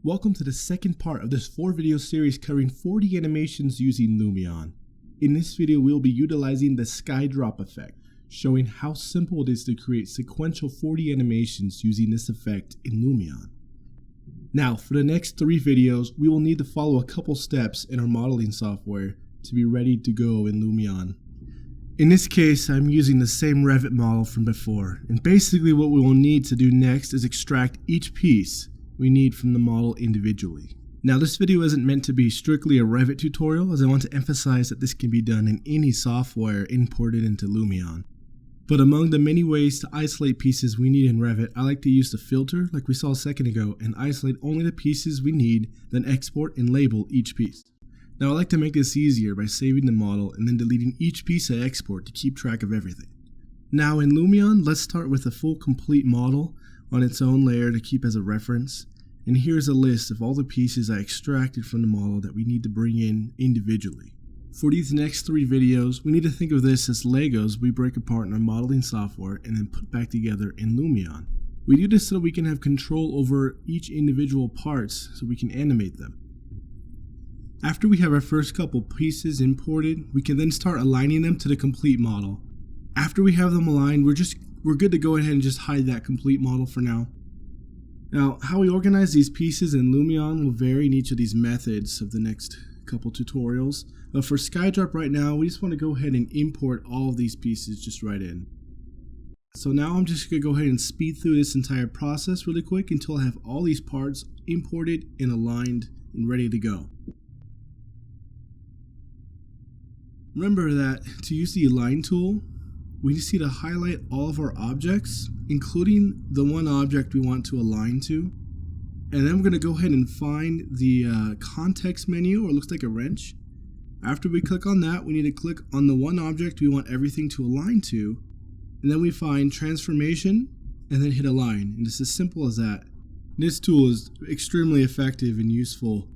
Welcome to the second part of this 4-video series covering 40 animations using Lumion. In this video, we will be utilizing the sky drop effect, showing how simple it is to create sequential 40 animations using this effect in Lumion. Now, for the next 3 videos, we will need to follow a couple steps in our modeling software to be ready to go in Lumion. In this case, I'm using the same Revit model from before, and basically what we will need to do next is extract each piece we need from the model individually. Now, this video isn't meant to be strictly a Revit tutorial, as I want to emphasize that this can be done in any software imported into Lumion. But among the many ways to isolate pieces we need in Revit, I like to use the filter like we saw a second ago and isolate only the pieces we need, then export and label each piece. Now, I like to make this easier by saving the model and then deleting each piece I export to keep track of everything. Now in Lumion, let's start with a full complete model on its own layer to keep as a reference. And here's a list of all the pieces I extracted from the model that we need to bring in individually. For these next 3 videos, we need to think of this as Legos we break apart in our modeling software and then put back together in Lumion. We do this so that we can have control over each individual parts so we can animate them. After we have our first couple pieces imported, we can then start aligning them to the complete model. After we have them aligned, we're good to go ahead and just hide that complete model for now. Now, how we organize these pieces in Lumion will vary in each of these methods of the next couple tutorials. But for SkyDrop right now, we just want to go ahead and import all of these pieces just right in. So now I'm just going to go ahead and speed through this entire process really quick until I have all these parts imported and aligned and ready to go. Remember that to use the Align tool, we just need to highlight all of our objects, including the one object we want to align to. And then we're going to go ahead and find the context menu, or it looks like a wrench. After we click on that, we need to click on the one object we want everything to align to. And then we find transformation and then hit align. And it's as simple as that. This tool is extremely effective and useful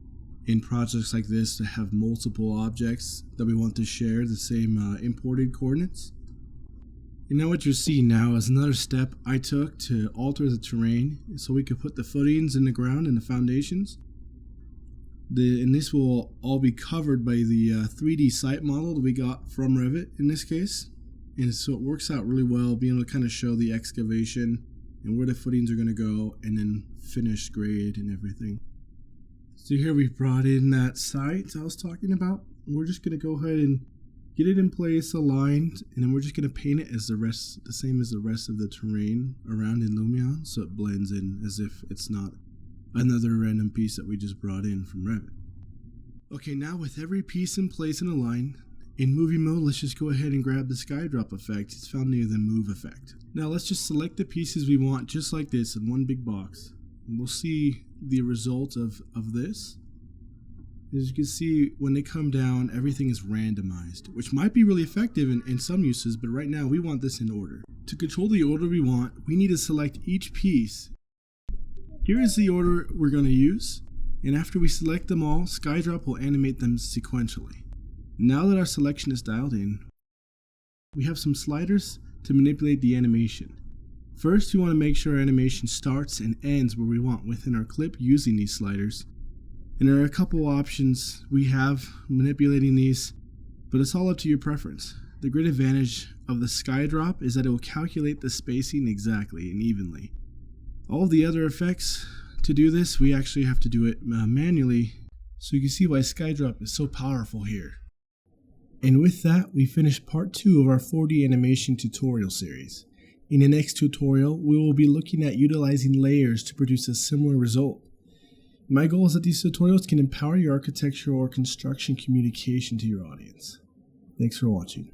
in projects like this to have multiple objects that we want to share the same imported coordinates. And now what you're seeing now is another step I took to alter the terrain so we could put the footings in the ground and the foundations. And this will all be covered by the 3D site model that we got from Revit in this case. And so it works out really well, being able to kind of show the excavation and where the footings are going to go and then finish grade and everything. So here we've brought in that site I was talking about. We're just going to go ahead and get it in place, aligned, and then we're just going to paint it as the same as the rest of the terrain around in Lumion, so it blends in as if it's not another random piece that we just brought in from Revit. Okay, now with every piece in place and aligned, in movie mode, let's just go ahead and grab the sky drop effect. It's found near the move effect. Now let's just select the pieces we want just like this in one big box. And we'll see the result of this. As you can see, when they come down, everything is randomized, which might be really effective in some uses, but right now we want this in order. To control the order we want, we need to select each piece. Here is the order we're going to use, and after we select them all, SkyDrop will animate them sequentially. Now that our selection is dialed in, we have some sliders to manipulate the animation. First, we want to make sure our animation starts and ends where we want within our clip using these sliders. And there are a couple options we have manipulating these, but it's all up to your preference. The great advantage of the sky drop is that it will calculate the spacing exactly and evenly. All of the other effects, to do this, we actually have to do it manually, so you can see why sky drop is so powerful here. And with that, we finished part 2 of our 4D animation tutorial series. In the next tutorial, we will be looking at utilizing layers to produce a similar result. My goal is that these tutorials can empower your architecture or construction communication to your audience. Thanks for watching.